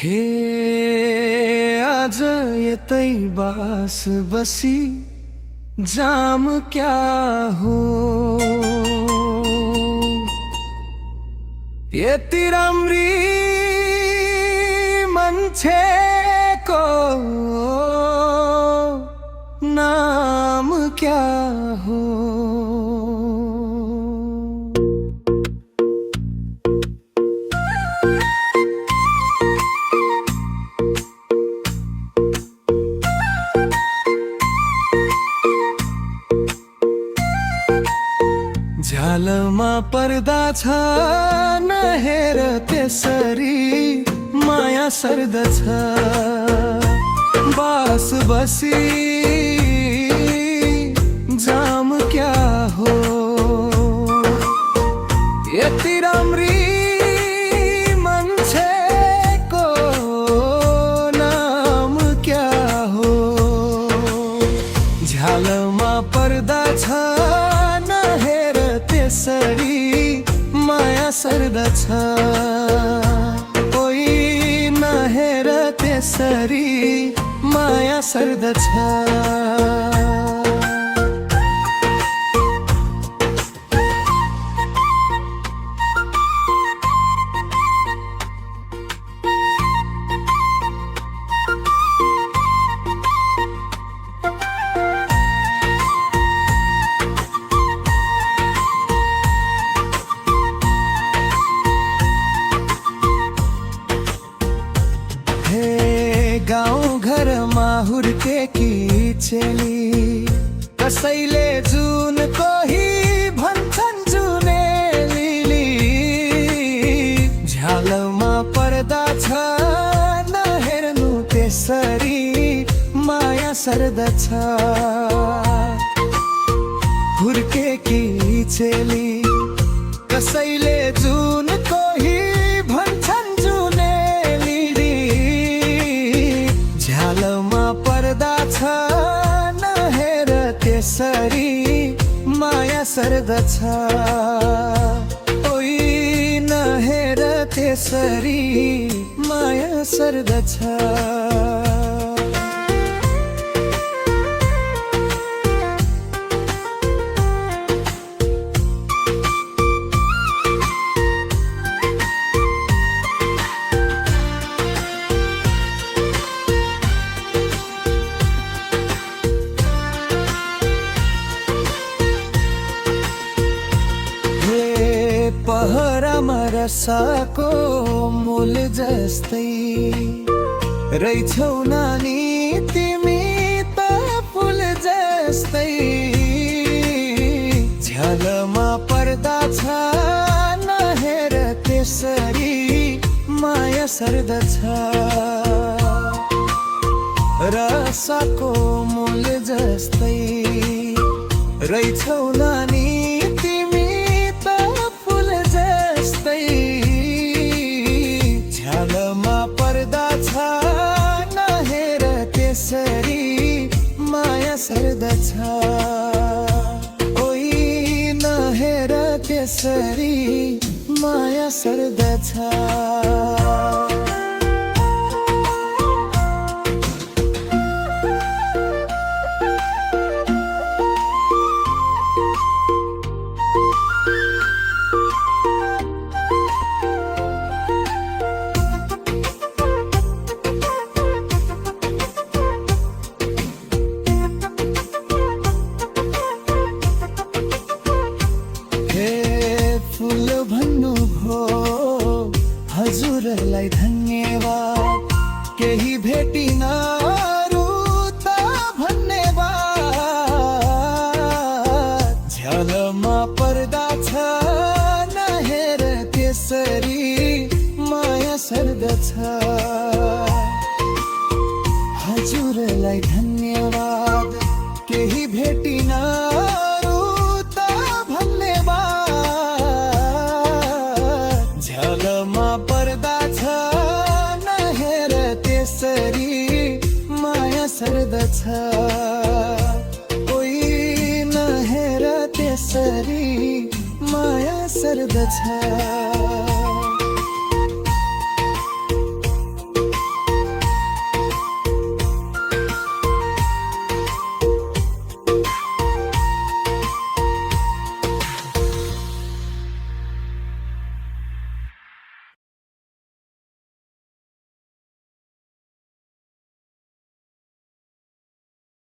हे आज यतै बास बसी जाम क्या हो यति राम्री मान्छेको नाम क्या हो। झ्यालमा पर्दा छ नहेर त्यसरी माया सर्दछ बास बसी जाम क्या हो यति राम्री मान्छेको नाम क्या हो। झ्यालमा पर्दा छ नहेर त्यसरी माया सर्दछ कोही नहेर त्यसरी माया सर्दछ। गाउँ घरमा हुर्केकी चेली कसैले जुन कोही भन्छन् जुनेली। झ्यालमा पर्दा छ नहेर्नु त्यसरी माया सर्दछ हुर्केकी चेली कसैले जुन कोही भन्छन् झ्यालमा पर्दा छ नहेर त्यसरी माया सर्दछ ओइ नहेर त्यसरी माया सर्दछ। पहरामा रसाको मूल जस्तै रहेछौ नानी तिमी त फुल जस्तै। झ्यालमा पर्दा छ नहेर त्यसरी माया सर्दछ रसाको मूल जस्तै रहेछौ नानी झ्यालमा पर्दा छ नहेर त्यसरी माया सर्दछ ओइ नहेर त्यसरी माया सर्दछ। फुल भन्नु भो हजुरलाई धन्यवाद केही भेटिन अरू त धन्यवाद। झ्यालमा पर्दा छ नहेर त्यसरी माया सर्दछ हजुरलाई धन्यवाद केही भेटिन झ्यालमा पर्दा छ नहेर त्यसरी माया सर्दछ ओइ नहेर त्यसरी माया सर्दछ।